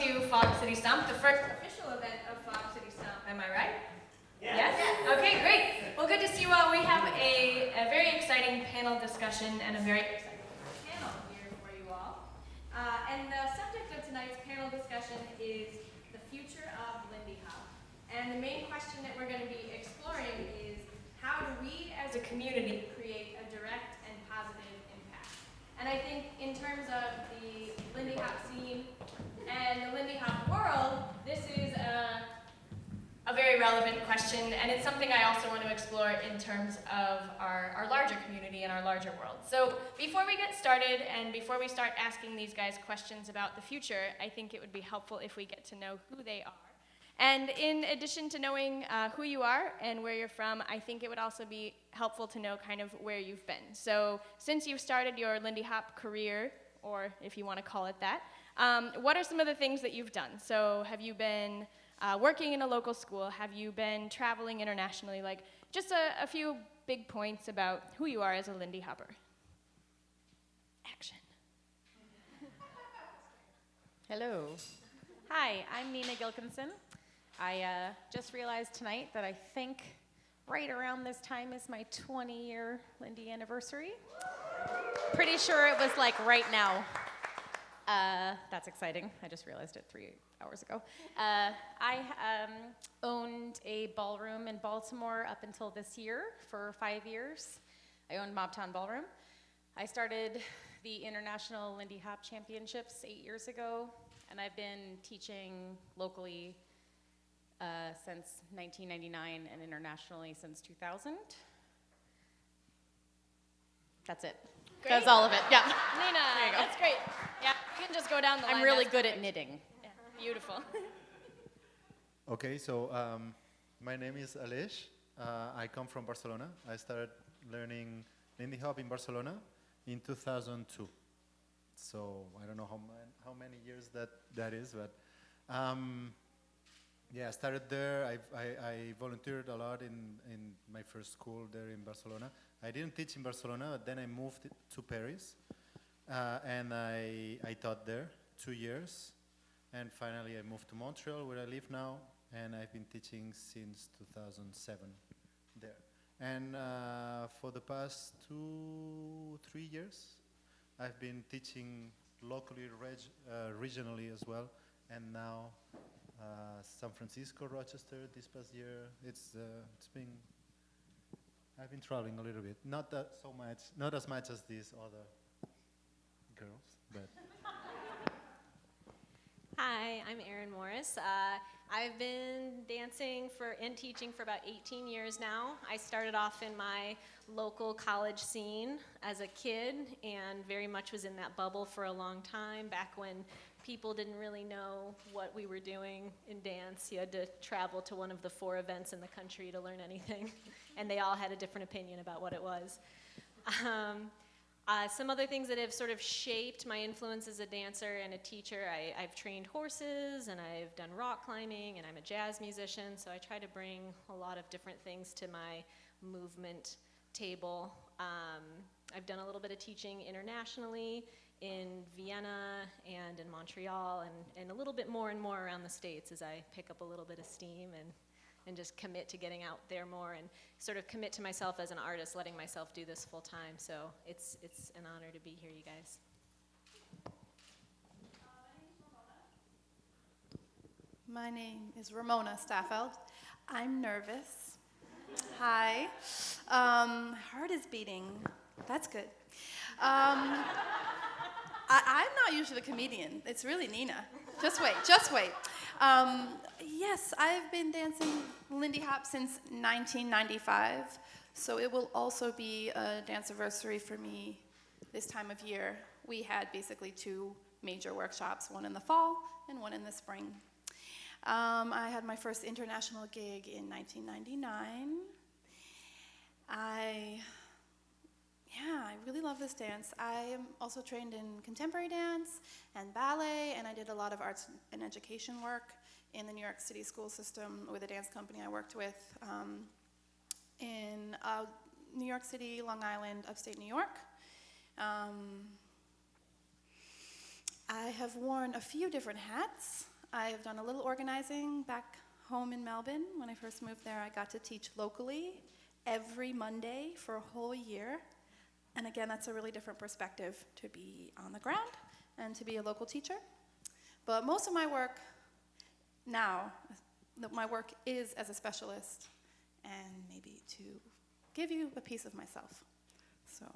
to Fog City Stomp, the first official event of Fog City Stomp. Am I right? Yes? Okay, great. Well, good to see you all. We have a very exciting panel discussion and a very exciting panel here for you all. And the subject of tonight's panel discussion is the future of Lindy Hop. And the main question that we're going to be exploring is how do we as a community create a direct and positive impact? And I think in terms of the Lindy Hop scene and the Lindy Hop world, this is a very relevant question, and it's something I also want to explore in terms of our larger community and our larger world. So before we get started and before we start asking these guys questions about the future, I think it would be helpful if we get to know who they are. And in addition to knowing who you are and where you're from, I think it would also be helpful to know kind of where you've been. So since you've started your Lindy Hop career, or if you want to call it that, what are some of the things that you've done? So have you been working in a local school? Have you been traveling internationally? Like, just a few big points about who you are as a Lindy Hopper. Action. Hello. Hi, I'm Nina Gilkinson. I just realized tonight that I think right around this time is my 20-year Lindy anniversary. Pretty sure it was like right now. That's exciting. I just realized it 3 hours ago. I owned a ballroom in Baltimore up until this year for 5 years. I owned Mobtown Ballroom. I started the International Lindy Hop Championships 8 years ago, and I've been teaching locally since 1999 and internationally since 2000. That's it. Great. That's all of it. Yeah. Nina, There you go. that's great. Yeah, you can just go down the line. I'm really That's good at perfect. knitting. Yeah, beautiful. Okay, so my name is Aleix. I come from Barcelona. I started learning Lindy Hop in Barcelona in 2002. So I don't know how many years that is, but yeah, I started there. I volunteered a lot in my first school there in Barcelona. I didn't teach in Barcelona, but then I moved to Paris, and I taught there 2 years. And finally, I moved to Montreal, where I live now, and I've been teaching since 2007 there. And for the past 2-3 years, I've been teaching locally, regionally as well, and now San Francisco, Rochester this past year. I've been traveling a little bit, not as much as these other girls, but. Hi, I'm Erin Morris. I've been dancing and teaching for about 18 years now. I started off in my local college scene as a kid and very much was in that bubble for a long time, back when people didn't really know what we were doing in dance. You had to travel to one of the 4 events in the country to learn anything, and they all had a different opinion about what it was. Some other things that have sort of shaped my influence as a dancer and a teacher, I've trained horses, and I've done rock climbing, and I'm a jazz musician, so I try to bring a lot of different things to my movement table. I've done a little bit of teaching internationally in Vienna and in Montreal, and a little bit more and more around the States as I pick up a little bit of steam and just commit to getting out there more and sort of commit to myself as an artist, letting myself do this full time. So it's an honor to be here, you guys. My name is Ramona Staffeld. I'm nervous. Hi. Heart is beating. That's good. I'm not usually a comedian. It's really Nina. Just wait. Yes, I've been dancing Lindy Hop since 1995, so it will also be a dance anniversary for me this time of year. We had basically 2 major workshops, one in the fall and one in the spring. I had my first international gig in 1999. I really love this dance. I am also trained in contemporary dance and ballet, and I did a lot of arts and education work in the New York City school system with a dance company I worked with in New York City, Long Island, upstate New York. I have worn a few different hats. I have done a little organizing back home in Melbourne. When I first moved there, I got to teach locally every Monday for a whole year. And again, that's a really different perspective to be on the ground and to be a local teacher. But most of my work now, my work is as a specialist and maybe to give you a piece of myself. So,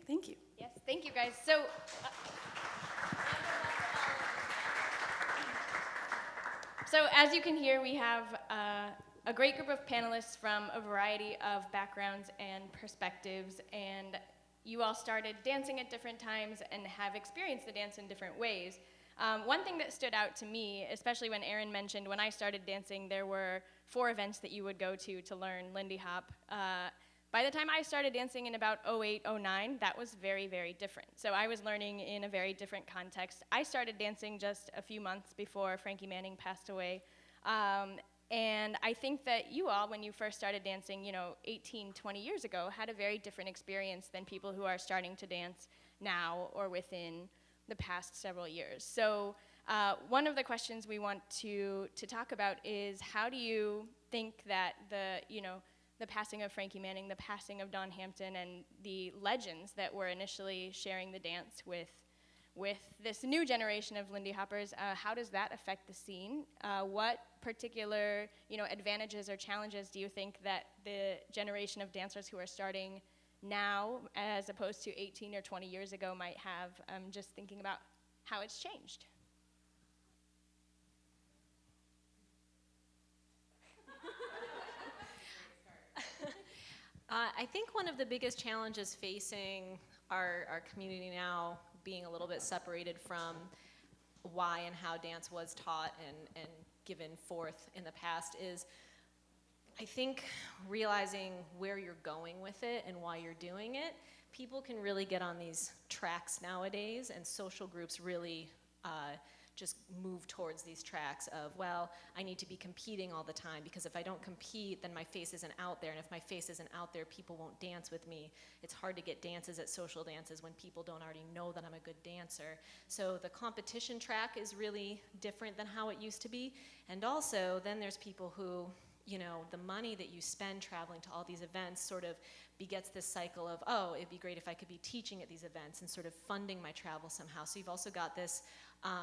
thank you. Yes, thank you guys. So, as you can hear, we have a great group of panelists from a variety of backgrounds and perspectives, and you all started dancing at different times and have experienced the dance in different ways. One thing that stood out to me, especially when Erin mentioned when I started dancing, there were 4 events that you would go to learn Lindy Hop. By the time I started dancing in about 08, 09, that was very, very different. So I was learning in a very different context. I started dancing just a few months before Frankie Manning passed away. And I think that you all, when you first started dancing, 18, 20 years ago, had a very different experience than people who are starting to dance now or within the past several years. So one of the questions we want to talk about is, how do you think that the passing of Frankie Manning, the passing of Don Hampton, and the legends that were initially sharing the dance with this new generation of Lindy Hoppers, how does that affect the scene? What particular advantages or challenges do you think that the generation of dancers who are starting now, as opposed to 18 or 20 years ago, might have, just thinking about how it's changed? I think one of the biggest challenges facing our community now, being a little bit separated from why and how dance was taught and given forth in the past, is I think realizing where you're going with it and why you're doing it. People can really get on these tracks nowadays, and social groups really just move towards these tracks of, well, I need to be competing all the time, because if I don't compete, then my face isn't out there, and if my face isn't out there, people won't dance with me. It's hard to get dances at social dances when people don't already know that I'm a good dancer. So the competition track is really different than how it used to be. And also, then there's people who, the money that you spend traveling to all these events sort of begets this cycle of, oh, it'd be great if I could be teaching at these events, and sort of funding my travel somehow. So you've also got this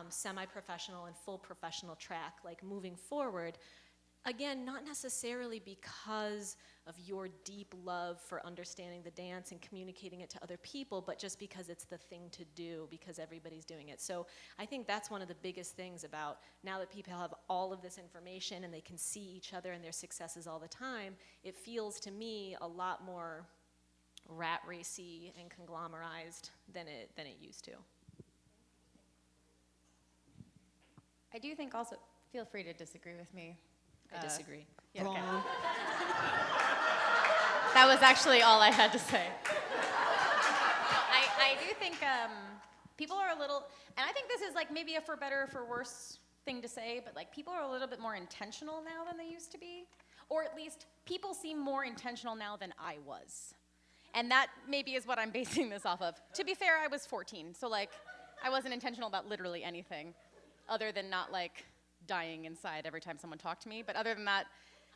semi-professional and full professional track, like moving forward. Again, not necessarily because of your deep love for understanding the dance and communicating it to other people, but just because it's the thing to do, because everybody's doing it. So I think that's one of the biggest things about now that people have all of this information and they can see each other and their successes all the time, it feels to me a lot more rat racy and conglomerized than it used to. I do think also, feel free to disagree with me. I disagree. Yeah, okay. That was actually all I had to say. I do think people are a little, and I think this is like maybe a for better or for worse thing to say, but like people are a little bit more intentional now than they used to be. Or at least people seem more intentional now than I was. And that maybe is what I'm basing this off of. To be fair, I was 14, so like I wasn't intentional about literally anything other than not like dying inside every time someone talked to me. But other than that,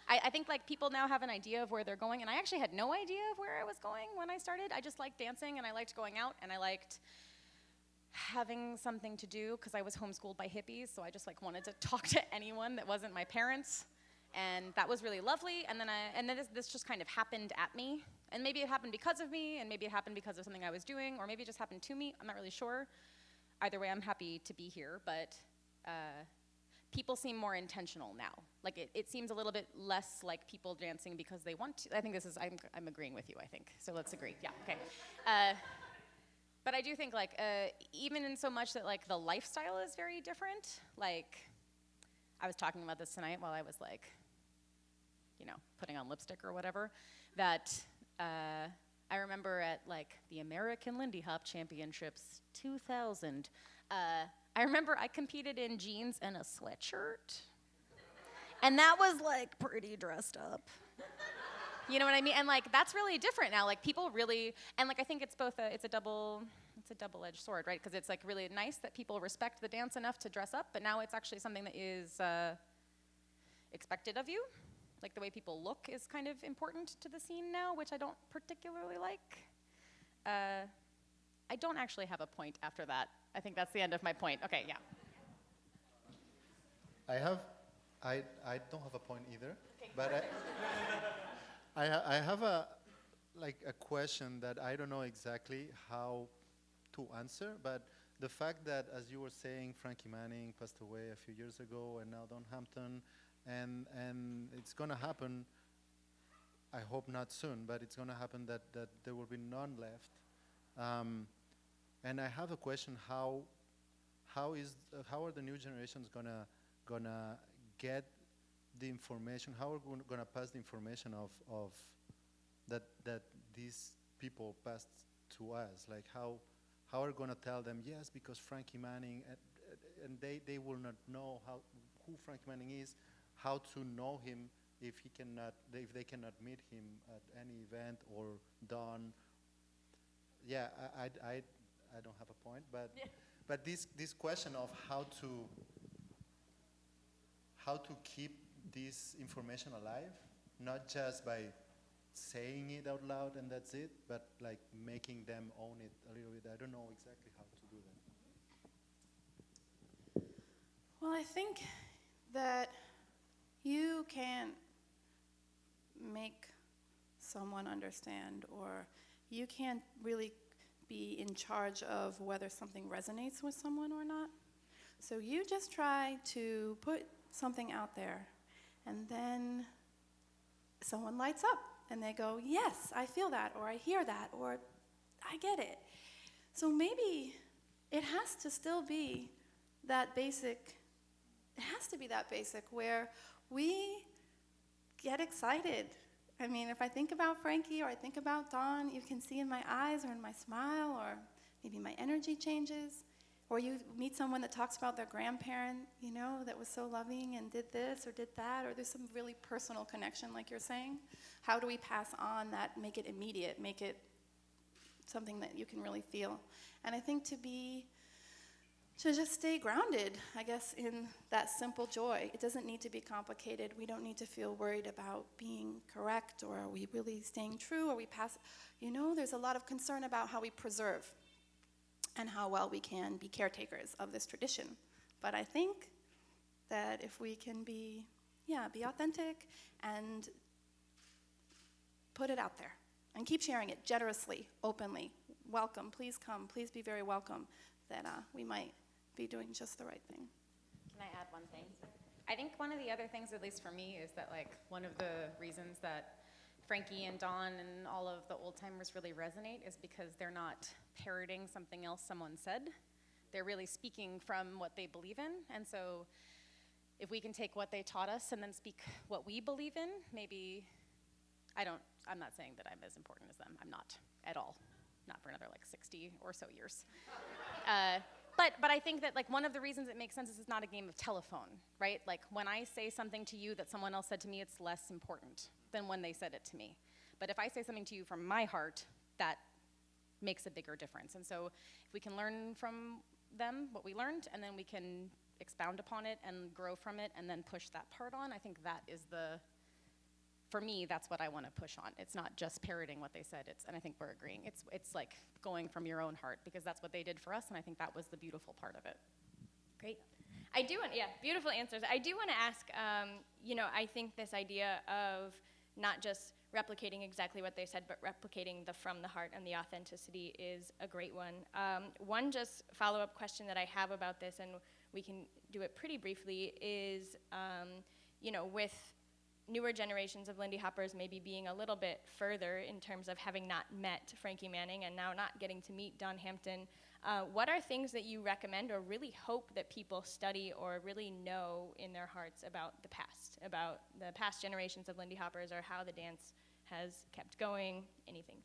I think like people now have an idea of where they're going, and I actually had no idea of where I was going when I started. I just liked dancing, and I liked going out, and I liked having something to do because I was homeschooled by hippies, so I just like wanted to talk to anyone that wasn't my parents, and that was really lovely. And then this just kind of happened at me, and maybe it happened because of me, and maybe it happened because of something I was doing, or maybe it just happened to me. I'm not really sure. Either way, I'm happy to be here, but people seem more intentional now. Like it seems a little bit less like people dancing because they want to. I think this is, I'm agreeing with you, I think. So let's agree, yeah, okay. But I do think like, even in so much that like the lifestyle is very different. Like, I was talking about this tonight while I was like, putting on lipstick or whatever, that I remember at like the American Lindy Hop Championships 2000, I remember I competed in jeans and a sweatshirt. And that was like pretty dressed up. You know what I mean? And like that's really different now. Like people really, and like I think it's both it's a double-edged sword, right? Because it's like really nice that people respect the dance enough to dress up, but now it's actually something that is expected of you. Like the way people look is kind of important to the scene now, which I don't particularly like. I don't actually have a point after that. I think that's the end of my point. Okay, yeah. I don't have a point either, but I have a question that I don't know exactly how to answer, but the fact that, as you were saying, Frankie Manning passed away a few years ago, and now Don Hampton, and it's going to happen, I hope not soon, but it's going to happen that there will be none left. And I have a question: how are the new generations gonna get the information? How are we gonna pass the information of that these people passed to us? Like how are we gonna tell them yes, because Frankie Manning, and they will not know who Frankie Manning is, how to know him if they cannot meet him at any event or Don. Yeah, I don't have a point, but this question of how to keep this information alive, not just by saying it out loud and that's it, but like making them own it a little bit. I don't know exactly how to do that. Well, I think that you can't make someone understand, or you can't really be in charge of whether something resonates with someone or not. So you just try to put something out there, and then someone lights up and they go, yes, I feel that, or I hear that, or I get it. So maybe it has to still be that basic, where we get excited. I mean, if I think about Frankie or I think about Dawn, you can see in my eyes or in my smile, or maybe my energy changes. Or you meet someone that talks about their grandparent, that was so loving and did this or did that, or there's some really personal connection, like you're saying. How do we pass on that, make it immediate, make it something that you can really feel? And I think to just stay grounded, I guess, in that simple joy. It doesn't need to be complicated. We don't need to feel worried about being correct, or are we really staying true, or we pass. There's a lot of concern about how we preserve and how well we can be caretakers of this tradition. But I think that if we can be authentic and put it out there and keep sharing it generously, openly, welcome, please come, please be very welcome, that we might be doing just the right thing. Can I add one thing? I think one of the other things, at least for me, is that like one of the reasons that Frankie and Dawn and all of the old timers really resonate is because they're not parroting something else someone said. They're really speaking from what they believe in. And so if we can take what they taught us and then speak what we believe in, maybe, I'm not saying that I'm as important as them. I'm not at all. Not for another like 60 or so years. But I think that like one of the reasons it makes sense is it's not a game of telephone, right? Like when I say something to you that someone else said to me, it's less important than when they said it to me. But if I say something to you from my heart, that makes a bigger difference. And so if we can learn from them what we learned, and then we can expound upon it and grow from it and then push that part on, I think that is for me, that's what I want to push on. It's not just parroting what they said, and I think we're agreeing. It's like going from your own heart, because that's what they did for us, and I think that was the beautiful part of it. Great. Beautiful answers. I do want to ask, I think this idea of not just replicating exactly what they said, but replicating the from the heart and the authenticity is a great one. One just follow-up question that I have about this, and we can do it pretty briefly, is, with newer generations of Lindy Hoppers maybe being a little bit further in terms of having not met Frankie Manning and now not getting to meet Don Hampton, what are things that you recommend or really hope that people study or really know in their hearts about the past generations of Lindy Hoppers, or how the dance has kept going, anything?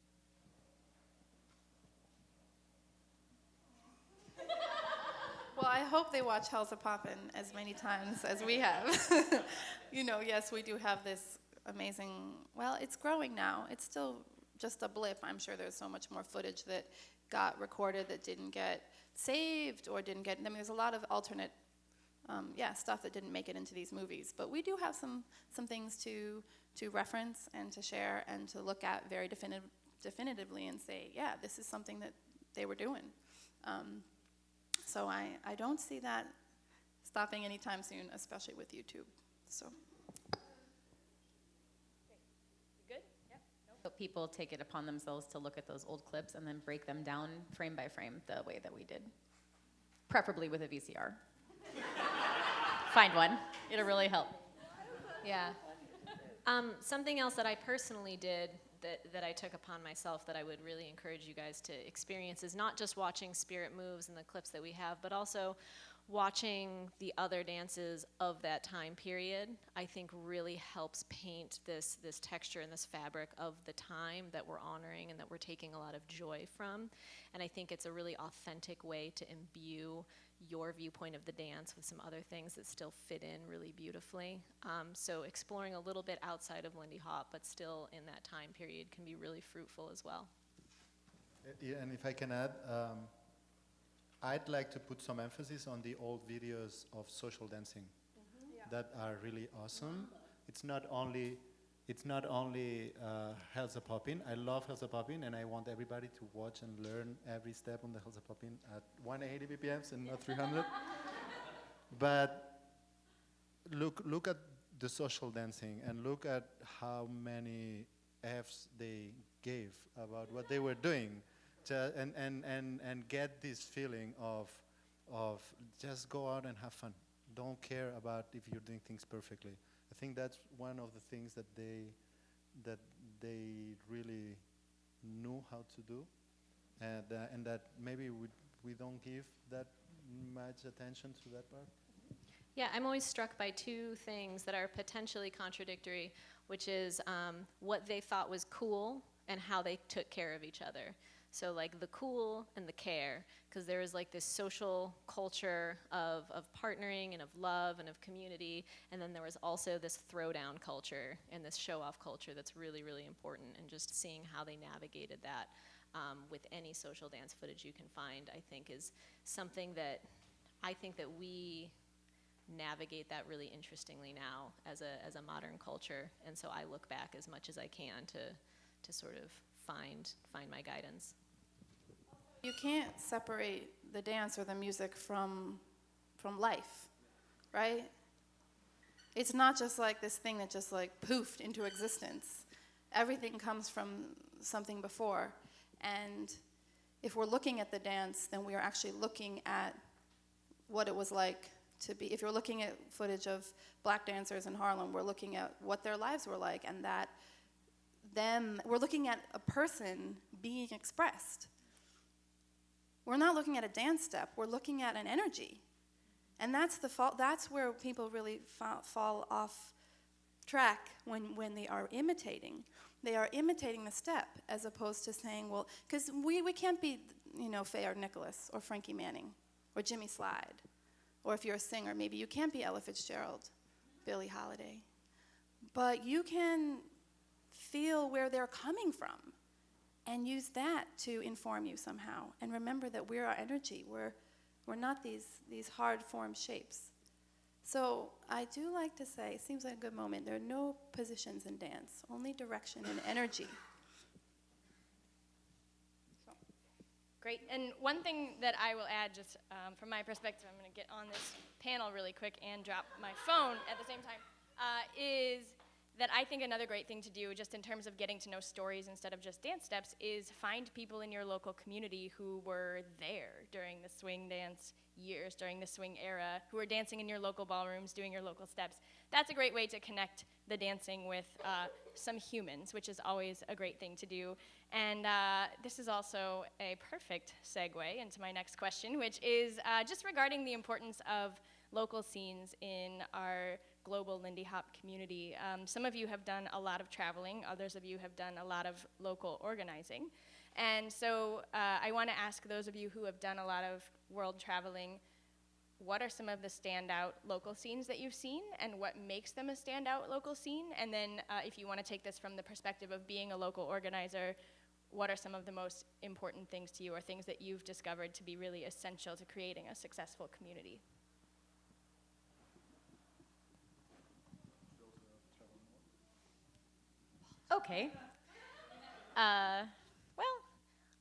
Well, I hope they watch Hell's a Poppin' as many times as we have. Yes, we do have this amazing. Well, it's growing now. It's still just a blip. I'm sure there's so much more footage that got recorded that didn't get saved or didn't get. I mean, there's a lot of alternate, stuff that didn't make it into these movies. But we do have some things to reference and to share and to look at very definitively and say, yeah, this is something that they were doing. So I don't see that stopping anytime soon, especially with YouTube. So. Good? Yep. So people take it upon themselves to look at those old clips and then break them down frame by frame the way that we did. Preferably with a VCR. Find one. It'll really help. Yeah. Something else that I personally did that I took upon myself that I would really encourage you guys to experience is not just watching Spirit Moves and the clips that we have, but also watching the other dances of that time period. I think really helps paint this texture and this fabric of the time that we're honoring and that we're taking a lot of joy from. And I think it's a really authentic way to imbue your viewpoint of the dance with some other things that still fit in really beautifully. So exploring a little bit outside of Lindy Hop, but still in that time period can be really fruitful as well. Yeah, and if I can add, I'd like to put some emphasis on the old videos of social dancing that are really awesome. It's not only Helsa Poppin. I love Helsa Poppin, and I want everybody to watch and learn every step on the Helsa Poppin at 180 BPMs and not 300. But look at the social dancing and look at how many Fs they gave about what they were doing. And get this feeling of just go out and have fun. Don't care about if you're doing things perfectly. I think that's one of the things that they really knew how to do, and that maybe we don't give that much attention to that part. Yeah, I'm always struck by two things that are potentially contradictory, which is what they thought was cool and how they took care of each other. So like the cool and the care, because there is like this social culture of partnering and of love and of community, and then there was also this throwdown culture and this show-off culture that's really, really important, and just seeing how they navigated that with any social dance footage you can find, I think is something that I think that we navigate that really interestingly now as a modern culture, and so I look back as much as I can to sort of find my guidance. You can't separate the dance or the music from life, right? It's not just like this thing that just like poofed into existence. Everything comes from something before. And if we're looking at the dance, then we are actually looking at what it was like to be. If you're looking at footage of black dancers in Harlem, we're looking at what their lives were like, and that we're looking at a person being expressed. We're not looking at a dance step, we're looking at an energy. And that's the fault. That's where people really fall off track when they are imitating. They are imitating the step as opposed to saying, well, because we can't be, Faye or Nicholas or Frankie Manning or Jimmy Slide. Or if you're a singer, maybe you can't be Ella Fitzgerald, Billie Holiday. But you can feel where they're coming from and use that to inform you somehow. And remember that we're our energy. We're not these hard-formed shapes. So I do like to say, it seems like a good moment, there are no positions in dance, only direction and energy. Great. And one thing that I will add, just from my perspective, I'm going to get on this panel really quick and drop my phone at the same time, is that I think another great thing to do, just in terms of getting to know stories instead of just dance steps, is find people in your local community who were there during the swing dance years, during the swing era, who are dancing in your local ballrooms, doing your local steps. That's a great way to connect the dancing with some humans, which is always a great thing to do. And this is also a perfect segue into my next question, which is just regarding the importance of local scenes in our global Lindy Hop community. Some of you have done a lot of traveling, others of you have done a lot of local organizing. And so I want to ask those of you who have done a lot of world traveling, what are some of the standout local scenes that you've seen and what makes them a standout local scene? And then if you want to take this from the perspective of being a local organizer, what are some of the most important things to you or things that you've discovered to be really essential to creating a successful community? Okay. Well,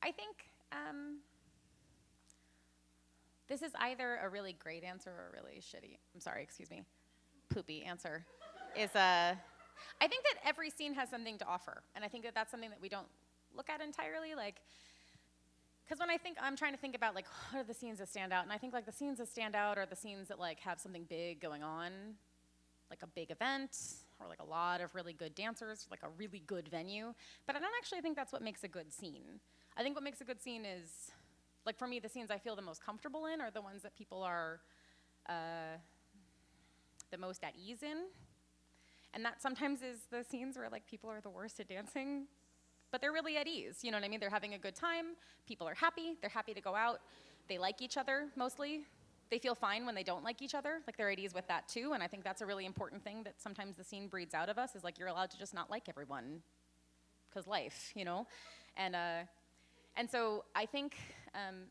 I think this is either a really great answer or a really shitty, poopy answer. I think that every scene has something to offer, and I think that that's something that we don't look at entirely, because when I'm trying to think about, what are the scenes that stand out, and I think, the scenes that stand out are the scenes that, have something big going on, like a big event, or a lot of really good dancers, a really good venue. But I don't actually think that's what makes a good scene. I think what makes a good scene is, for me, the scenes I feel the most comfortable in are the ones that people are the most at ease in. And that sometimes is the scenes where people are the worst at dancing, but they're really at ease, you know what I mean? They're having a good time, people are happy, they're happy to go out, they like each other mostly. They feel fine when they don't like each other, they're at ease with that too, and I think that's a really important thing that sometimes the scene breeds out of us, is you're allowed to just not like everyone, because life, you know? And so I think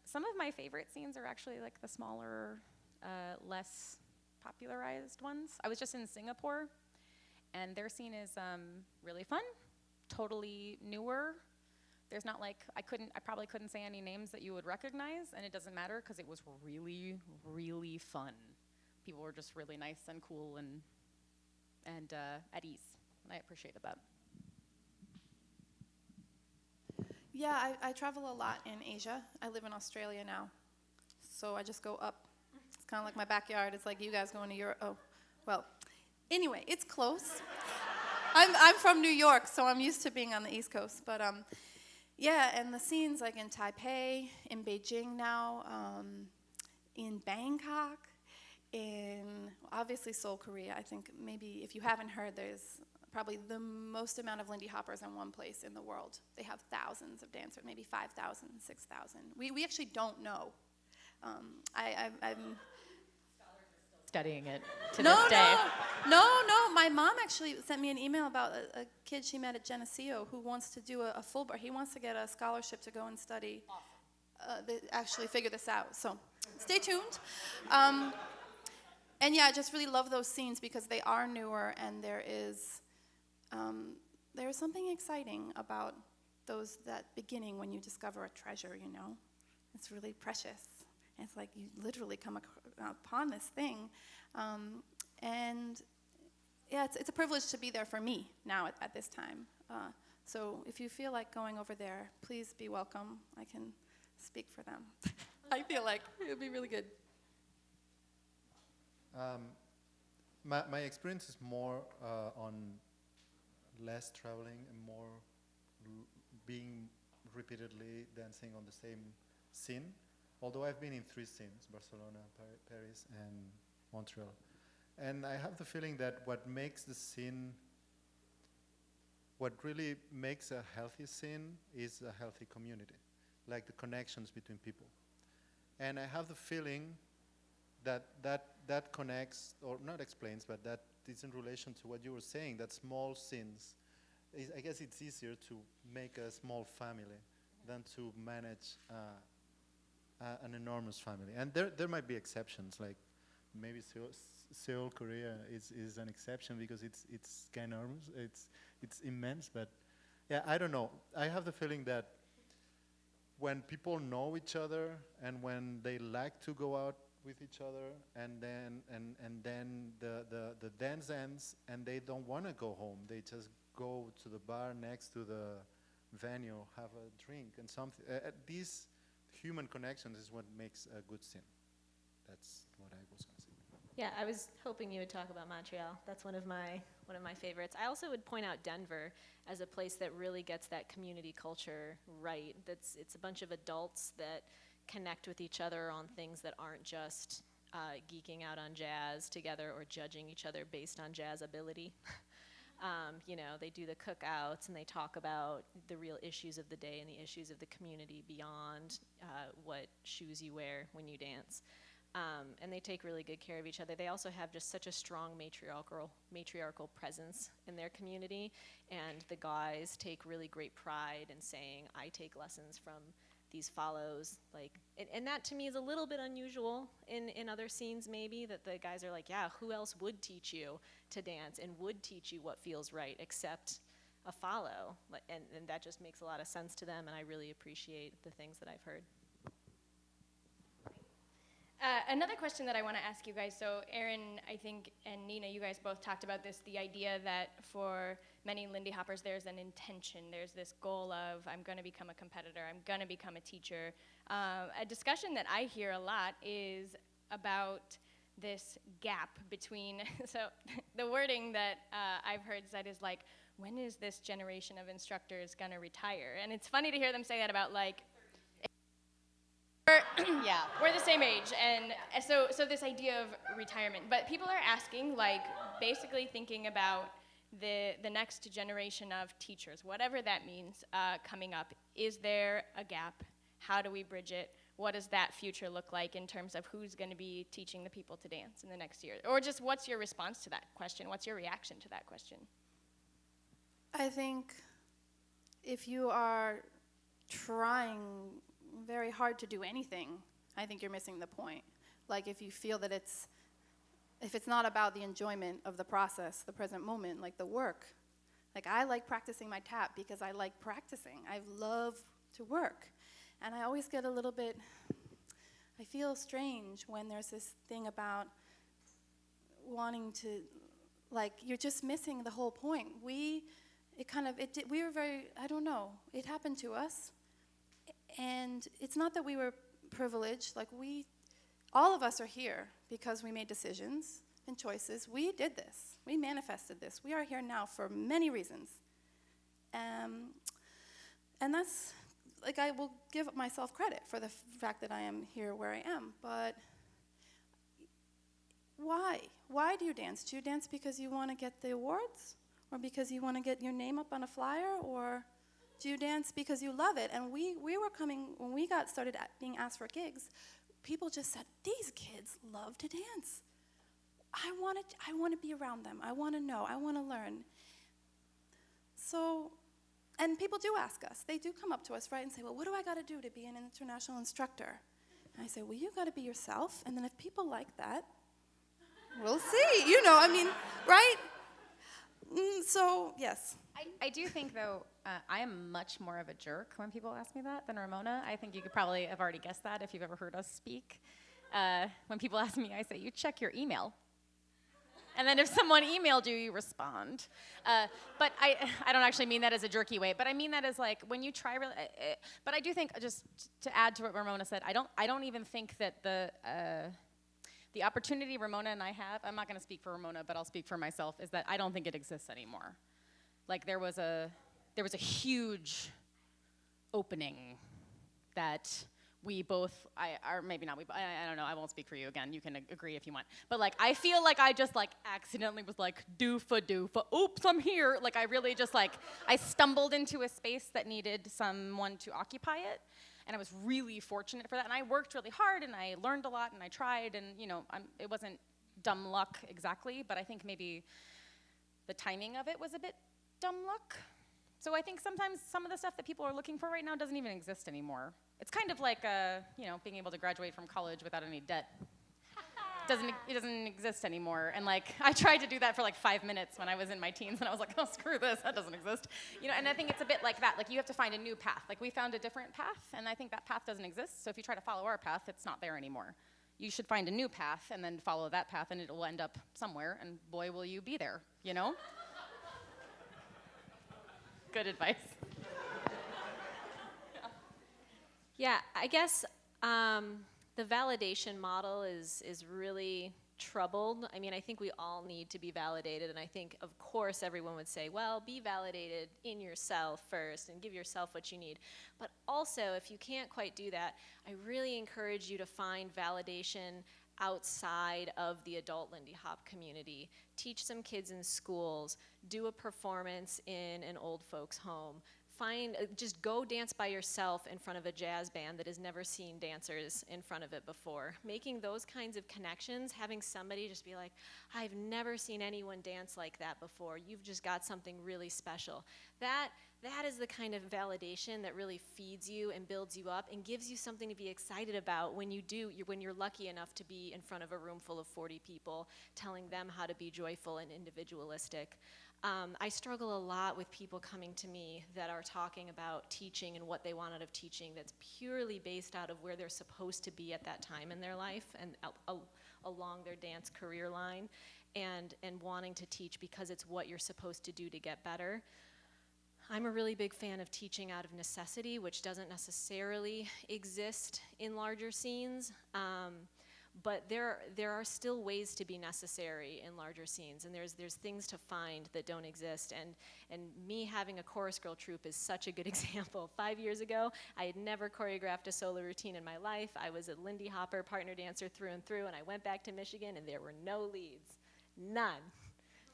some of my favorite scenes are actually the smaller, less popularized ones. I was just in Singapore, and their scene is really fun, totally newer. There's not I probably couldn't say any names that you would recognize, and it doesn't matter because it was really, really fun. People were just really nice and cool and at ease, and I appreciated that. Yeah, I travel a lot in Asia. I live in Australia now, so I just go up. It's kind of like my backyard. It's like you guys going to Europe. Oh, well, anyway, it's close. I'm from New York, so I'm used to being on the East Coast. But yeah, and the scenes in Taipei, in Beijing now, in Bangkok, in obviously Seoul, Korea. I think maybe if you haven't heard, there's probably the most amount of Lindy Hoppers in one place in the world. They have thousands of dancers, maybe 5,000, 6,000. We actually don't know. I'm studying it to this day. No. My mom actually sent me an email about a kid she met at Geneseo who wants to do a full bar. He wants to get a scholarship to go and study. They actually figure this out. So stay tuned. And yeah, I just really love those scenes because they are newer, and there is something exciting about that beginning when you discover a treasure. You know, it's really precious. It's you literally come upon this thing. And yeah, it's a privilege to be there for me now at this time. So if you feel like going over there, please be welcome. I can speak for them. I feel like it would be really good. My experience is more on less traveling and more being repeatedly dancing on the same scene. Although I've been in 3 scenes, Barcelona, Paris, and Montreal. And I have the feeling that what really makes a healthy scene is a healthy community, the connections between people. And I have the feeling that connects, or not explains, but that is in relation to what you were saying, that small scenes, I guess it's easier to make a small family than to manage an enormous family. And there might be exceptions, maybe Seoul, Korea is an exception because it's kind of enormous, it's immense, but yeah, I don't know. I have the feeling that when people know each other and when they like to go out with each other, and then the dance ends and they don't want to go home, they just go to the bar next to the venue, have a drink and something. These human connections is what makes a good scene. That's what I was going to say. Yeah, I was hoping you would talk about Montreal. That's one of my favorites. I also would point out Denver as a place that really gets that community culture right. It's a bunch of adults that connect with each other on things that aren't just geeking out on jazz together or judging each other based on jazz ability. They do the cookouts and they talk about the real issues of the day and the issues of the community beyond what shoes you wear when you dance. And they take really good care of each other. They also have just such a strong matriarchal presence in their community, and the guys take really great pride in saying, I take lessons from these follows, like, and that to me is a little bit unusual in other scenes maybe, that the guys are like, yeah, who else would teach you to dance and would teach you what feels right except a follow, and that just makes a lot of sense to them, and I really appreciate the things that I've heard. Another question that I want to ask you guys, so Erin, I think, and Nina, you guys both talked about this, the idea that for many Lindy Hoppers, there's an intention, there's this goal of, I'm going to become a competitor, I'm going to become a teacher. A discussion that I hear a lot is about this gap between, so the wording that I've heard said is like, when is this generation of instructors going to retire? And it's funny to hear them say that about like, yeah, we're the same age, and so this idea of retirement. But people are asking, like, basically thinking about the next generation of teachers, whatever that means, coming up. Is there a gap? How do we bridge it? What does that future look like in terms of who's going to be teaching the people to dance in the next year? Or just what's your response to that question? What's your reaction to that question? I think if you are trying very hard to do anything, I think you're missing the point. Like if you feel that if it's not about the enjoyment of the process, the present moment, like the work. Like I like practicing my tap because I like practicing. I love to work. And I always get a little bit, I feel strange when there's this thing about wanting to, like you're just missing the whole point. We were very, I don't know, it happened to us. And it's not that we were privileged, like all of us are here because we made decisions and choices. We did this, we manifested this. We are here now for many reasons. And that's, like I will give myself credit for the fact that I am here where I am, but why? Why do you dance? Do you dance because you want to get the awards? Or because you want to get your name up on a flyer? Or do you dance because you love it? And we were coming, when we got started being asked for gigs, people just said, these kids love to dance. I want to be around them. I want to know. I want to learn. So, and people do ask us. They do come up to us, right, and say, well, what do I got to do to be an international instructor? And I say, well, you got to be yourself. And then if people like that, we'll see. Right? So, yes. I do think, though, I am much more of a jerk when people ask me that than Ramona. I think you could probably have already guessed that if you've ever heard us speak. When people ask me, I say, you check your email. And then if someone emailed you, you respond. But I don't actually mean that as a jerky way, but I mean that as like when you try really, but I do think, just to add to what Ramona said, I don't even think that the opportunity Ramona and I have, I'm not gonna speak for Ramona, but I'll speak for myself, is that I don't think it exists anymore. Like there was a huge opening that we both, or maybe not we, I don't know, I won't speak for you again, you can agree if you want. But like, I feel like I just like accidentally was like, doofa, oops, I'm here. Like I really just like, I stumbled into a space that needed someone to occupy it. And I was really fortunate for that. And I worked really hard and I learned a lot and I tried and it wasn't dumb luck exactly, but I think maybe the timing of it was a bit dumb luck. So I think sometimes some of the stuff that people are looking for right now doesn't even exist anymore. It's kind of like, being able to graduate from college without any debt. It doesn't exist anymore. And like, I tried to do that for like 5 minutes when I was in my teens, and I was like, oh, screw this, that doesn't exist. And I think it's a bit like that. Like, you have to find a new path. Like, we found a different path, and I think that path doesn't exist. So if you try to follow our path, it's not there anymore. You should find a new path and then follow that path, and it will end up somewhere, and boy, will you be there, Good advice. Yeah, I guess the validation model is really troubled. I mean, I think we all need to be validated, and I think, of course, everyone would say, well, be validated in yourself first and give yourself what you need. But also, if you can't quite do that, I really encourage you to find validation outside of the adult Lindy Hop community. Teach some kids in schools, do a performance in an old folks home, just go dance by yourself in front of a jazz band that has never seen dancers in front of it before. Making those kinds of connections, having somebody just be like, I've never seen anyone dance like that before. You've just got something really special. That is the kind of validation that really feeds you and builds you up and gives you something to be excited about when you're lucky enough to be in front of a room full of 40 people, telling them how to be joyful and individualistic. I struggle a lot with people coming to me that are talking about teaching and what they want out of teaching that's purely based out of where they're supposed to be at that time in their life and along their dance career line, and wanting to teach because it's what you're supposed to do to get better. I'm a really big fan of teaching out of necessity, which doesn't necessarily exist in larger scenes. But there are still ways to be necessary in larger scenes, and there's things to find that don't exist. And me having a chorus girl troupe is such a good example. 5 years ago, I had never choreographed a solo routine in my life. I was a Lindy Hopper partner dancer through and through, and I went back to Michigan, and there were no leads, none.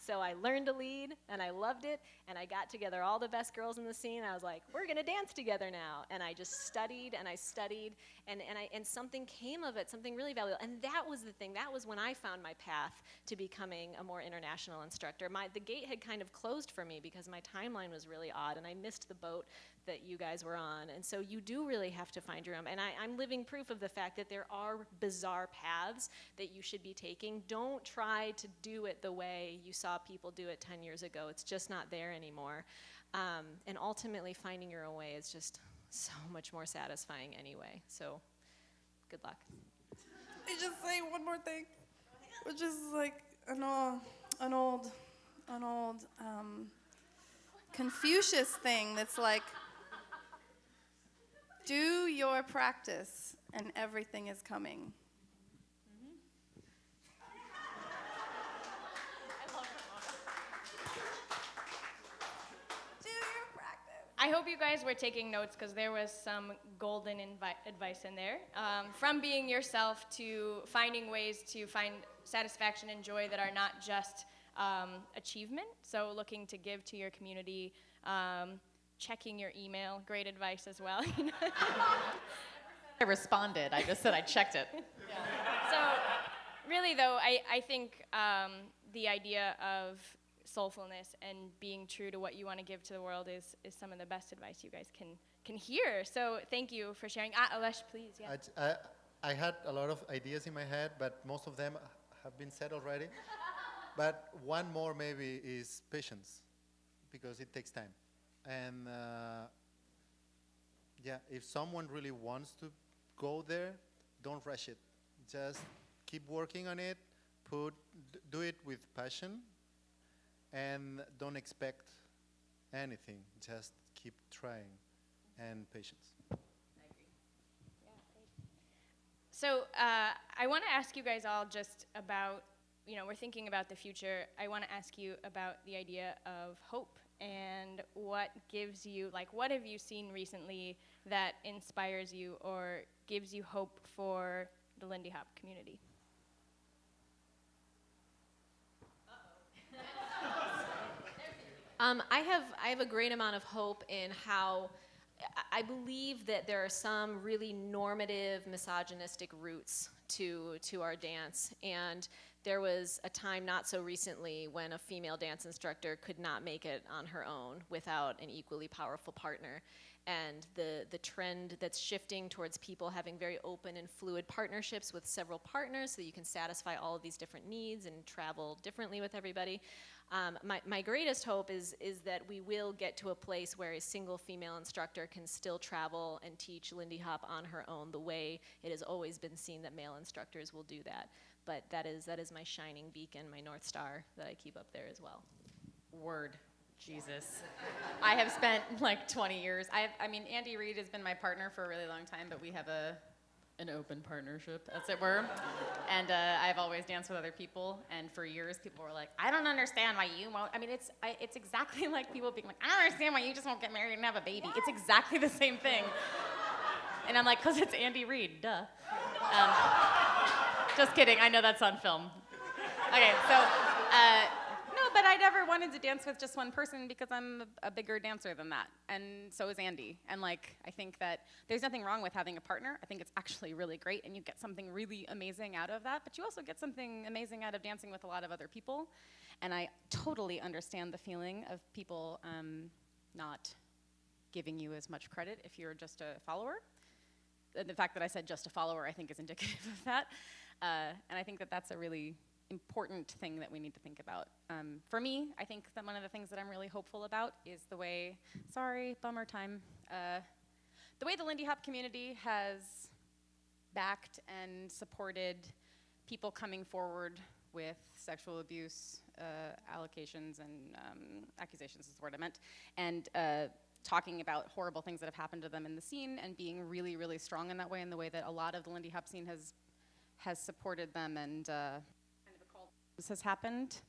So I learned to lead, and I loved it, and I got together all the best girls in the scene. I was like, we're gonna dance together now. And I just studied, and I studied, and something came of it, something really valuable. And that was the thing, that was when I found my path to becoming a more international instructor. The gate had kind of closed for me because my timeline was really odd, and I missed the boat that you guys were on. And so you do really have to find your own. And I'm living proof of the fact that there are bizarre paths that you should be taking. Don't try to do it the way you saw people do it 10 years ago. It's just not there anymore. And ultimately finding your own way is just so much more satisfying anyway. So good luck. I just say one more thing, which is like an old Confucius thing that's like, do your practice and everything is coming. I hope you guys were taking notes because there was some golden advice in there. From being yourself to finding ways to find satisfaction and joy that are not just achievement. So looking to give to your community, checking your email, great advice as well. I responded. I just said I checked it. So really though, I think the idea of soulfulness and being true to what you want to give to the world is some of the best advice you guys can hear. So thank you for sharing. Alesh, please. Yeah. I had a lot of ideas in my head, but most of them have been said already. But one more maybe is patience, because it takes time. And yeah, if someone really wants to go there, don't rush it. Just keep working on it, do it with passion, and don't expect anything. Just keep trying, and patience. I agree. Yeah, great. So I want to ask you guys all just about, we're thinking about the future. I want to ask you about the idea of hope and what gives you, what have you seen recently that inspires you or gives you hope for the Lindy Hop community? I have a great amount of hope in how I believe that there are some really normative, misogynistic roots to our dance. And there was a time not so recently when a female dance instructor could not make it on her own without an equally powerful partner. And the trend that's shifting towards people having very open and fluid partnerships with several partners so that you can satisfy all of these different needs and travel differently with everybody. My greatest hope is that we will get to a place where a single female instructor can still travel and teach Lindy Hop on her own the way it has always been seen that male instructors will do that. But that is my shining beacon, my North Star that I keep up there as well. Word. Jesus. I have spent 20 years. Andy Reid has been my partner for a really long time, but we have an open partnership, as it were. And I've always danced with other people, and for years people were like, I don't understand why you won't. It's exactly like people being like, I don't understand why you just won't get married and have a baby. It's exactly the same thing. And I'm like, because it's Andy Reid, duh. Just kidding, I know that's on film. Okay, so, no, but I ever wanted to dance with just one person because I'm a bigger dancer than that, and so is Andy. And like, I think that there's nothing wrong with having a partner. I think it's actually really great, and you get something really amazing out of that, but you also get something amazing out of dancing with a lot of other people. And I totally understand the feeling of people not giving you as much credit if you're just a follower. The fact that I said just a follower, I think, is indicative of that. And I think that that's a really important thing that we need to think about. For me, I think that one of the things that I'm really hopeful about is the way, sorry, bummer time, the way the Lindy Hop community has backed and supported people coming forward with sexual abuse allocations and accusations is the word I meant, and talking about horrible things that have happened to them in the scene and being really, really strong in that way, in the way that a lot of the Lindy Hop scene has supported them, and kind of a call this has happened,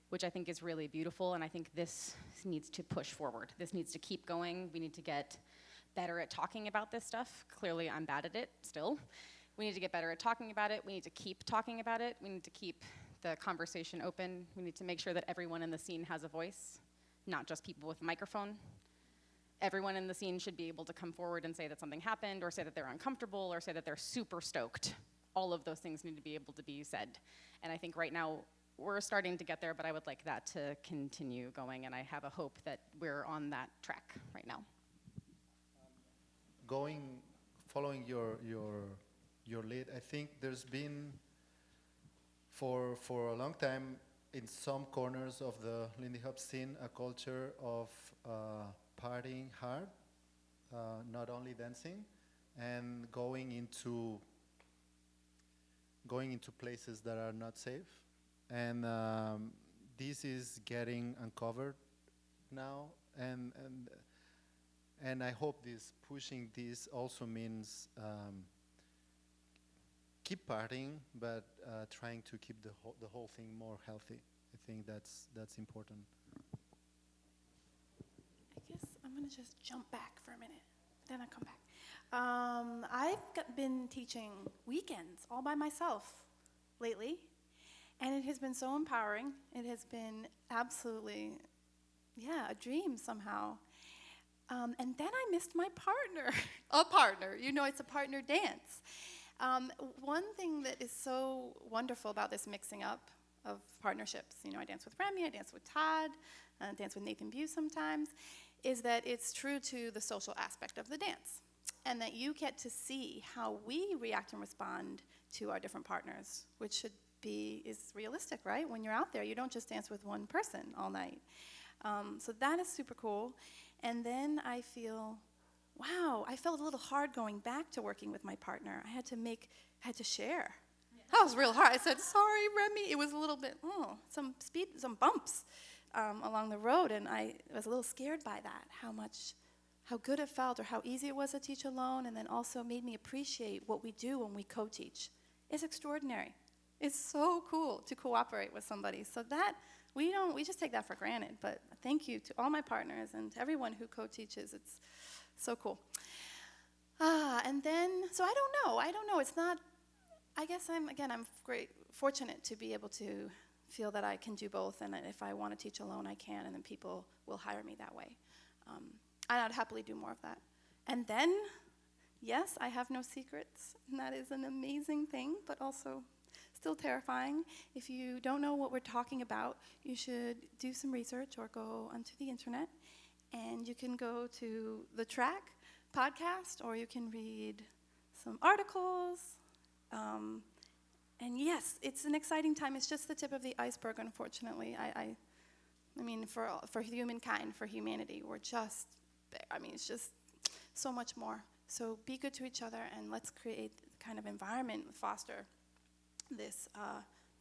which I think is really beautiful, and I think this needs to push forward. This needs to keep going. We need to get better at talking about this stuff. Clearly, I'm bad at it still. We need to get better at talking about it. We need to keep talking about it. We need to keep the conversation open. We need to make sure that everyone in the scene has a voice, not just people with a microphone. Everyone in the scene should be able to come forward and say that something happened, or say that they're uncomfortable, or say that they're super stoked. All of those things need to be able to be said. And I think right now we're starting to get there, but I would like that to continue going, and I have a hope that we're on that track right now. Following your lead, I think there's been for a long time in some corners of the Lindy Hop scene a culture of partying hard, not only dancing, and going into places that are not safe. And this is getting uncovered now, and I hope pushing this also means keep partying, but trying to keep the whole thing more healthy. I think that's important. I guess I'm gonna just jump back for a minute, then I'll come back. I've been teaching weekends all by myself lately, and it has been so empowering. It has been absolutely, a dream somehow. And then I missed my partner, it's a partner dance. One thing that is so wonderful about this mixing up of partnerships, I dance with Remy, I dance with Todd, I dance with Nathan Bew sometimes, is that it's true to the social aspect of the dance, and that you get to see how we react and respond to our different partners, which is realistic, right? When you're out there, you don't just dance with one person all night. So that is super cool. And then I felt a little hard going back to working with my partner. I had to share. That was real hard. I said, sorry, Remy. It was a little bit, some bumps along the road, and I was a little scared by that, how good it felt, or how easy it was to teach alone, and then also made me appreciate what we do when we co-teach. It's extraordinary. It's so cool to cooperate with somebody. So that, we just take that for granted, but thank you to all my partners and to everyone who co-teaches. It's so cool. And then, so I don't know. It's not, I guess I'm fortunate to be able to feel that I can do both, and that if I want to teach alone, I can, and then people will hire me that way. I'd happily do more of that. And then, yes, I have no secrets, and that is an amazing thing, but also still terrifying. If you don't know what we're talking about, you should do some research or go onto the internet, and you can go to the Track podcast, or you can read some articles. And yes, it's an exciting time. It's just the tip of the iceberg, unfortunately. I mean, for humankind, for humanity, we're just there. I mean, it's just so much more. So be good to each other, and let's create the kind of environment, foster this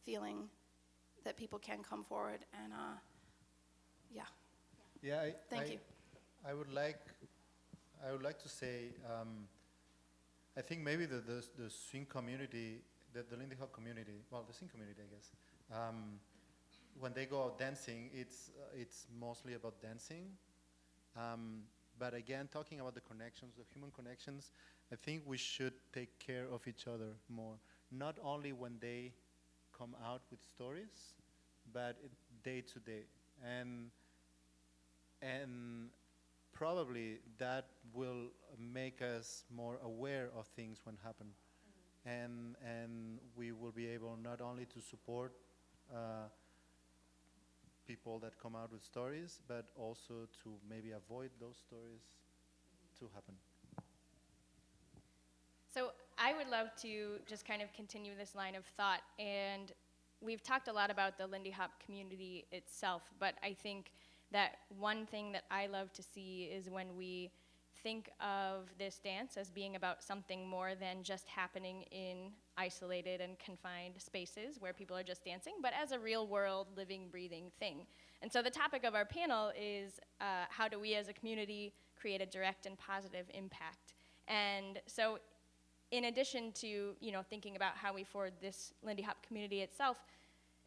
feeling that people can come forward, and Thank you. I would like to say, I think maybe the swing community, the Lindy Hop community, the swing community, I guess, when they go out dancing, it's mostly about dancing. But again, talking about the connections, the human connections, I think we should take care of each other more. Not only when they come out with stories, but day to day. and probably that will make us more aware of things when happen, and we will be able not only to support people that come out with stories, but also to maybe avoid those stories to happen. So I would love to just kind of continue this line of thought, and we've talked a lot about the Lindy Hop community itself, but I think that one thing that I love to see is when we think of this dance as being about something more than just happening in isolated and confined spaces where people are just dancing, but as a real world, living, breathing thing. And so the topic of our panel is how do we as a community create a direct and positive impact? And so in addition to thinking about how we forward this Lindy Hop community itself,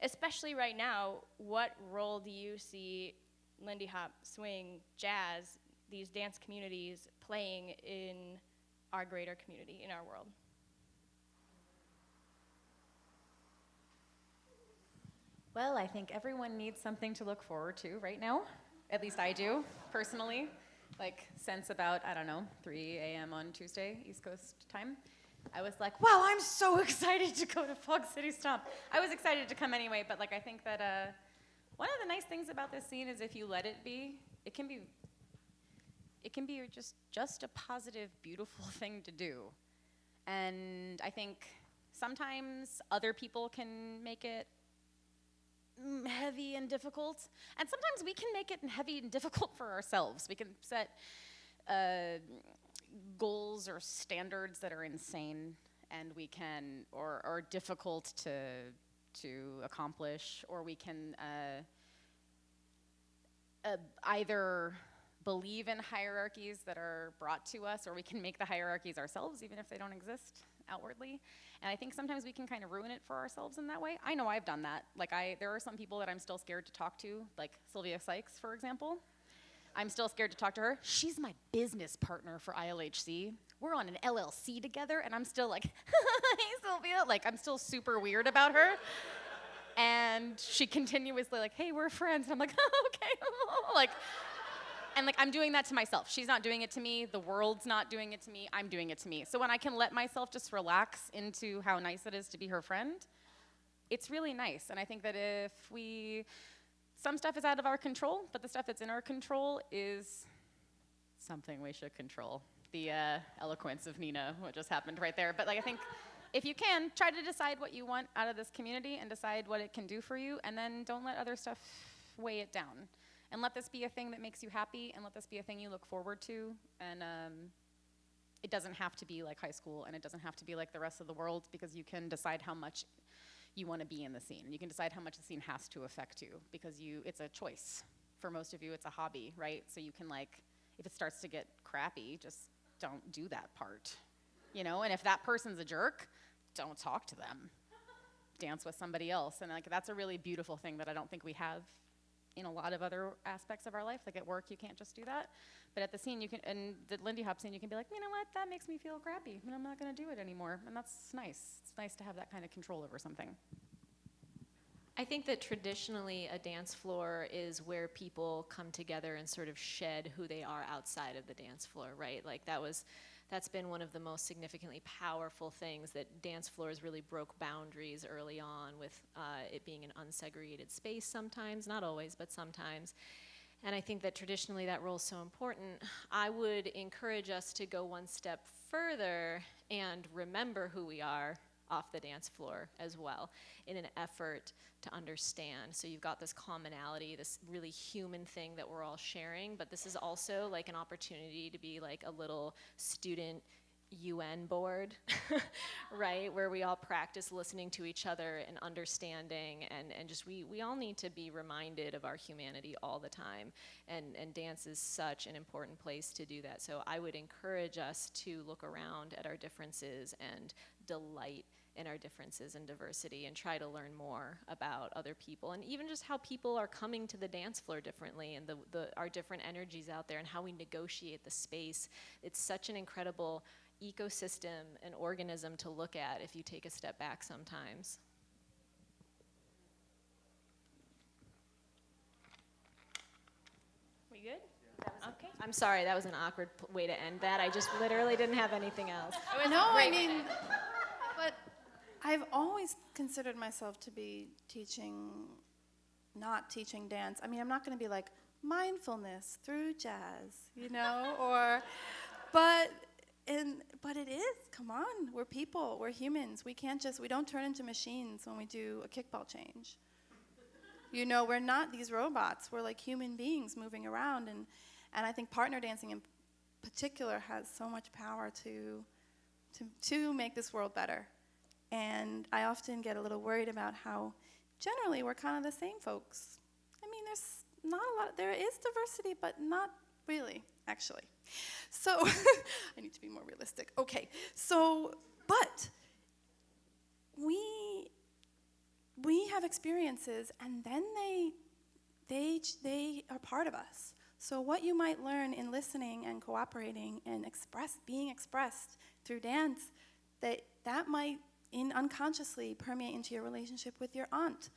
especially right now, what role do you see Lindy Hop, swing, jazz, these dance communities playing in our greater community, in our world? Well, I think everyone needs something to look forward to right now. At least I do, personally. Like, since about, 3 a.m. on Tuesday, East Coast time, I was like, wow, I'm so excited to go to Fog City Stomp. I was excited to come anyway, but I think that one of the nice things about this scene is if you let it be, it can be just a positive, beautiful thing to do. And I think sometimes other people can make it heavy and difficult, and sometimes we can make it heavy and difficult for ourselves. We can set goals or standards that are insane, and we can, or difficult to accomplish, or we can either believe in hierarchies that are brought to us, or we can make the hierarchies ourselves, even if they don't exist outwardly. And I think sometimes we can kind of ruin it for ourselves in that way. I know I've done that. There are some people that I'm still scared to talk to, like Sylvia Sykes, for example. I'm still scared to talk to her. She's my business partner for ILHC. We're on an LLC together, and I'm still like, hey, Sylvia. I'm still super weird about her. And she continuously hey, we're friends. And I'm like, oh, okay. And I'm doing that to myself. She's not doing it to me. The world's not doing it to me. I'm doing it to me. So when I can let myself just relax into how nice it is to be her friend, it's really nice. And I think that some stuff is out of our control, but the stuff that's in our control is something we should control. The eloquence of Nina, what just happened right there. But I think if you can, try to decide what you want out of this community and decide what it can do for you, and then don't let other stuff weigh it down. And let this be a thing that makes you happy, and let this be a thing you look forward to. And it doesn't have to be like high school, and it doesn't have to be like the rest of the world, because you can decide how much you want to be in the scene. You can decide how much the scene has to affect you, because it's a choice. For most of you, it's a hobby, right? So you can if it starts to get crappy, just don't do that part, And if that person's a jerk, don't talk to them. Dance with somebody else. And that's a really beautiful thing that I don't think we have in a lot of other aspects of our life. At work, you can't just do that. But at the scene, you can, and the Lindy Hop scene, you can be like, you know what, that makes me feel crappy, and I'm not going to do it anymore. And that's nice. It's nice to have that kind of control over something. I think that traditionally a dance floor is where people come together and sort of shed who they are outside of the dance floor, right? That's been one of the most significantly powerful things, that dance floors really broke boundaries early on, with it being an unsegregated space sometimes, not always, but sometimes. And I think that traditionally that role is so important. I would encourage us to go one step further and remember who we are off the dance floor as well, in an effort to understand. So you've got this commonality, this really human thing that we're all sharing, but this is also an opportunity to be a little student UN board, right? Where we all practice listening to each other and understanding, and just we all need to be reminded of our humanity all the time. And dance is such an important place to do that. So I would encourage us to look around at our differences and delight in our differences and diversity, and try to learn more about other people, and even just how people are coming to the dance floor differently, and our different energies out there, and how we negotiate the space. It's such an incredible ecosystem and organism to look at if you take a step back sometimes. Okay. I'm sorry, that was an awkward way to end that. I just literally didn't have anything else. No, I mean, but I've always considered myself to be not teaching dance. I mean, I'm not going to be like mindfulness through jazz, but it is. Come on, we're people, we're humans. We don't turn into machines when we do a kickball change. We're not these robots. We're like human beings moving around, and I think partner dancing in particular has so much power to make this world better. And I often get a little worried about how generally we're kind of the same folks. I mean, there's not a lot, there is diversity, but not really, actually. So, I need to be more realistic. Okay, so, but we have experiences, and then they are part of us. So what you might learn in listening and cooperating and being expressed through dance, that might unconsciously permeate into your relationship with your aunt,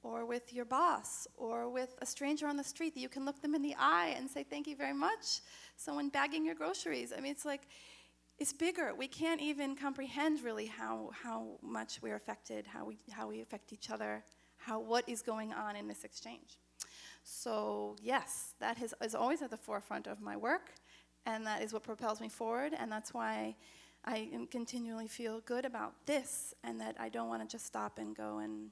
or with your boss, or with a stranger on the street that you can look them in the eye and say, thank you very much. Someone bagging your groceries. I mean, it's bigger. We can't even comprehend really how much we're affected, how we affect each other, what is going on in this exchange. So yes, that is always at the forefront of my work, and that is what propels me forward, and that's why I continually feel good about this, and that I don't want to just stop and go. And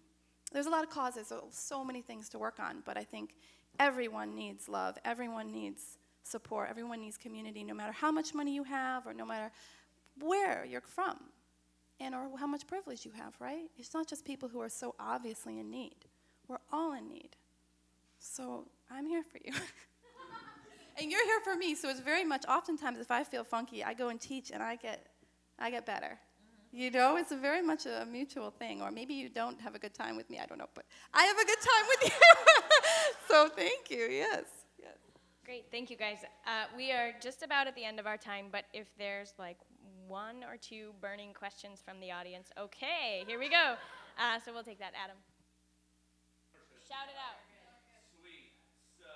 there's a lot of causes, so many things to work on, but I think everyone needs love, everyone needs support, everyone needs community, no matter how much money you have, or no matter where you're from, or how much privilege you have, right? It's not just people who are so obviously in need. We're all in need. So I'm here for you. And you're here for me, so it's very much, oftentimes if I feel funky, I go and teach and I get better. It's very much a mutual thing. Or maybe you don't have a good time with me, I don't know, but I have a good time with you. So thank you, yes. Great, thank you guys. We are just about at the end of our time, but if there's like one or two burning questions from the audience, okay, here we go. So we'll take that, Adam. Shout it out. Sweet. So,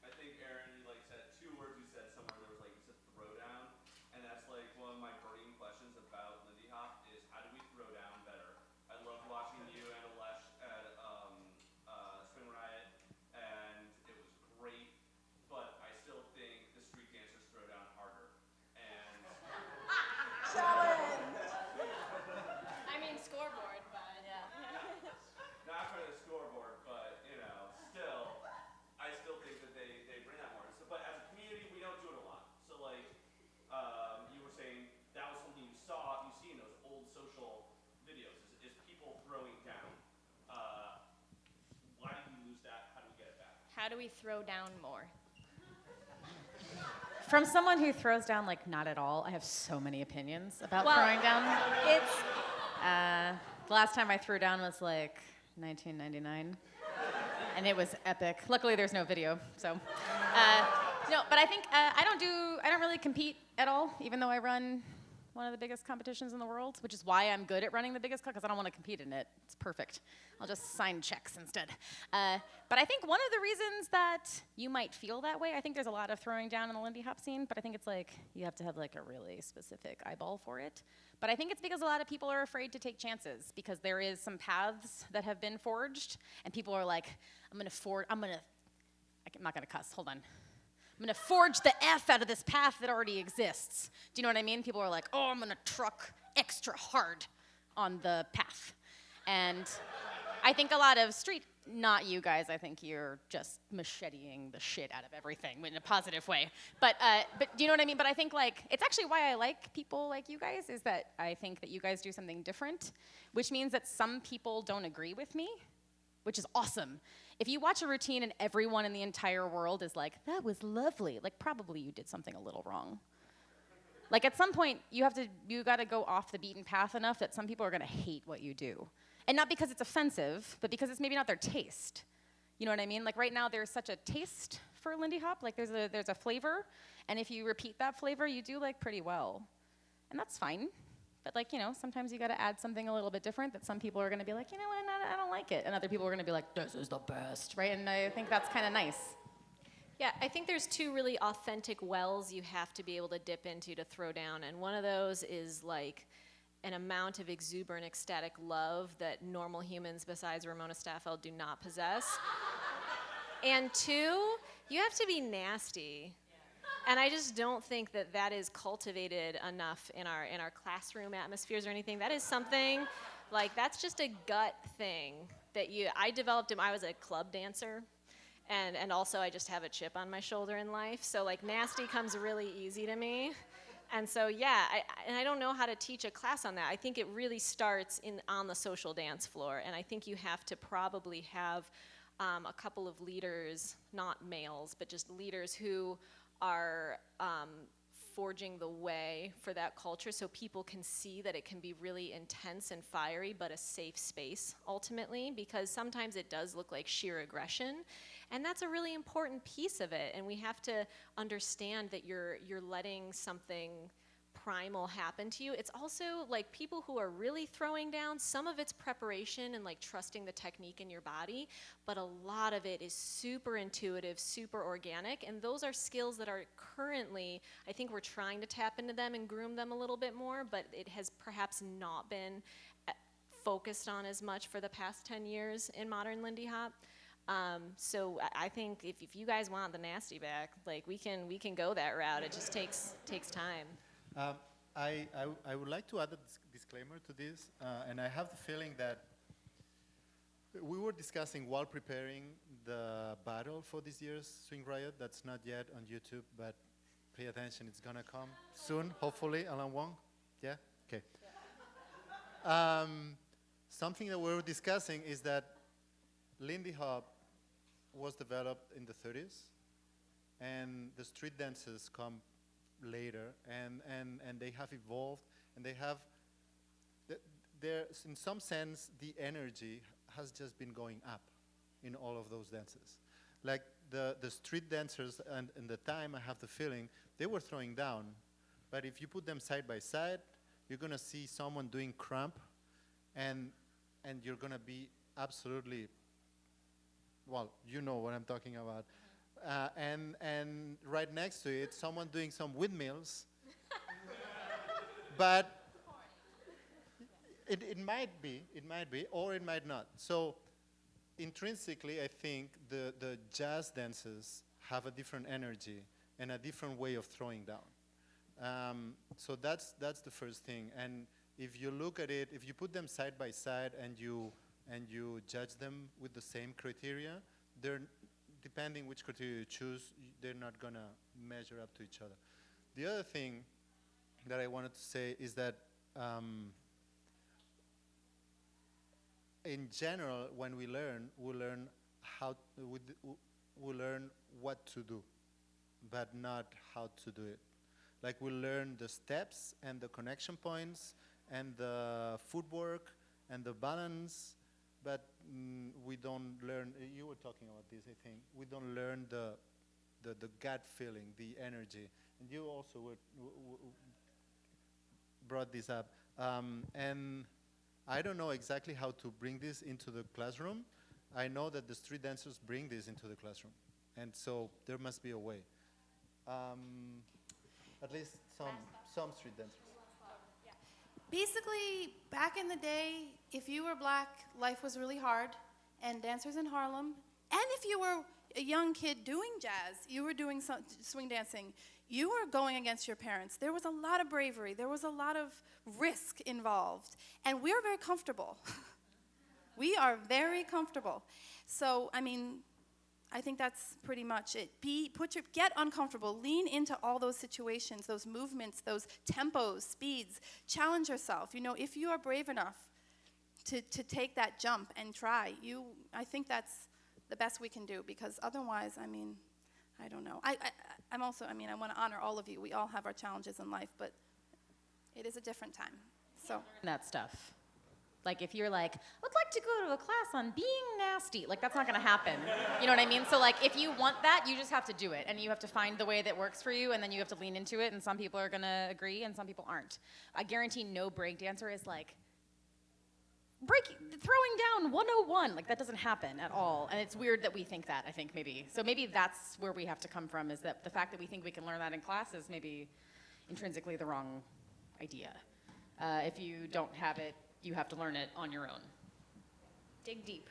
I think Aaron, you said two words. You said somewhere there was you said throwdown, and that's one of my burning questions about Lindy Hop is how do we throw down better? I loved watching you and Alesh at Swing Riot, and it was great. But I still think the street dancers throw down harder. And I mean scoreboard, but yeah. not for the scoreboard, but still, I still think that they bring that more. So, but as a community, we don't do it a lot. So, you were saying that was something you see in those old social videos, is people throwing down. Why did we lose that? How do we get it back? How do we throw down more? From someone who throws down not at all, I have so many opinions about throwing down. The last time I threw down was 1999, and it was epic. Luckily, there's no video, so. No, but I think I don't really compete at all, even though I run one of the biggest competitions in the world, which is why I'm good at running the biggest because I don't want to compete in it. It's perfect. I'll just sign checks instead. But I think one of the reasons that you might feel that way, I think there's a lot of throwing down in the Lindy Hop scene, but I think it's you have to have a really specific eyeball for it. But I think it's because a lot of people are afraid to take chances because there is some paths that have been forged, and people are I'm not gonna cuss, hold on. I'm gonna forge the F out of this path that already exists. Do you know what I mean? People are oh, I'm gonna truck extra hard on the path. And I think a lot of not you guys, I think you're just macheteing the shit out of everything in a positive way. But do you know what I mean? But I think it's actually why I like people like you guys is that I think that you guys do something different, which means that some people don't agree with me, which is awesome. If you watch a routine and everyone in the entire world is that was lovely, probably you did something a little wrong. At some point, you gotta go off the beaten path enough that some people are gonna hate what you do. And not because it's offensive, but because it's maybe not their taste. You know what I mean? Right now, there's such a taste for Lindy Hop. There's a flavor, and if you repeat that flavor, you do pretty well. And that's fine. But sometimes you gotta add something a little bit different that some people are gonna be you know what, I don't like it. And other people are gonna be this is the best, right? And I think that's kind of nice. Yeah, I think there's two really authentic wells you have to be able to dip into to throw down, and one of those is like an amount of exuberant, ecstatic love that normal humans besides Ramona Staffeld do not possess. And two, you have to be nasty. And I just don't think that that is cultivated enough in our classroom atmospheres or anything. That is something, like, that's just a gut thing that I developed. I was a club dancer. And also I just have a chip on my shoulder in life. So like nasty comes really easy to me. And so yeah, I don't know how to teach a class on that. I think it really starts on the social dance floor. And I think you have to probably have a couple of leaders, not males, but just leaders who are forging the way for that culture so people can see that it can be really intense and fiery, but a safe space ultimately, because sometimes it does look like sheer aggression. And that's a really important piece of it. And we have to understand that you're letting something primal happen to you. It's also like people who are really throwing down, some of it's preparation and like trusting the technique in your body, but a lot of it is super intuitive, super organic, and those are skills that are currently, I think we're trying to tap into them and groom them a little bit more, but it has perhaps not been focused on as much for the past 10 years in modern Lindy Hop. So I think if you guys want the nasty back, like we can go that route. It just takes time. I would like to add a disclaimer to this, and I have the feeling that we were discussing while preparing the battle for this year's Swing Riot. That's not yet on YouTube, but pay attention, it's gonna come soon, hopefully. Alan Wong? Yeah? Okay. Something that we were discussing is that Lindy Hop was developed in the 30s, and the street dances come later, and they have evolved, and they have, in some sense, the energy has just been going up in all of those dances. Like the street dancers, and in the time, I have the feeling, they were throwing down, but if you put them side by side, you're gonna see someone doing cramp, and you're gonna be absolutely, well, you know what I'm talking about. And right next to it, someone doing some windmills. But it might be, or it might not. So intrinsically, I think the jazz dances have a different energy and a different way of throwing down. So that's the first thing. And if you look at it, if you put them side by side and you judge them with the same criteria, they're, depending which criteria you choose, they're not gonna measure up to each other. The other thing that I wanted to say is that in general, when we learn we learn what to do, but not how to do it. Like we learn the steps and the connection points and the footwork and the balance, but we don't learn, you were talking about this, I think, we don't learn the gut feeling, the energy. And you also brought this up. And I don't know exactly how to bring this into the classroom. I know that the street dancers bring this into the classroom. And so there must be a way. At least some street dancers. Basically, back in the day, if you were black, life was really hard, and dancers in Harlem, and if you were a young kid doing jazz, you were doing swing dancing, you were going against your parents. There was a lot of bravery. There was a lot of risk involved, and we're very comfortable. We are very comfortable. So, I mean, I think that's pretty much it. Get uncomfortable. Lean into all those situations, those movements, those tempos, speeds. Challenge yourself. You know, if you are brave enough to take that jump and try, I think that's the best we can do, because otherwise, I mean, I don't know. I'm also, I mean, I want to honor all of you. We all have our challenges in life, but it is a different time. So That stuff. Like if you're like, I'd like to go to a class on being nasty, like that's not gonna happen. You know what I mean? So like if you want that, you just have to do it, and you have to find the way that works for you, and then you have to lean into it, and some people are gonna agree and some people aren't. I guarantee no break dancer is like, throwing down 101, like that doesn't happen at all. And it's weird that we think that, I think maybe. So maybe that's where we have to come from, is that the fact that we think we can learn that in class is maybe intrinsically the wrong idea. If you don't have it, you have to learn it on your own. Dig deep.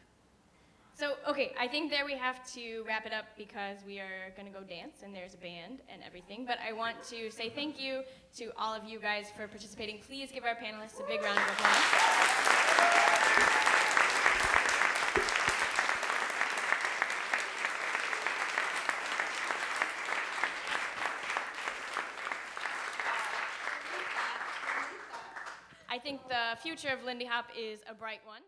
So, okay, I think there we have to wrap it up because we are going to go dance and there's a band and everything. But I want to say thank you to all of you guys for participating. Please give our panelists a big round of applause. I think the future of Lindy Hop is a bright one.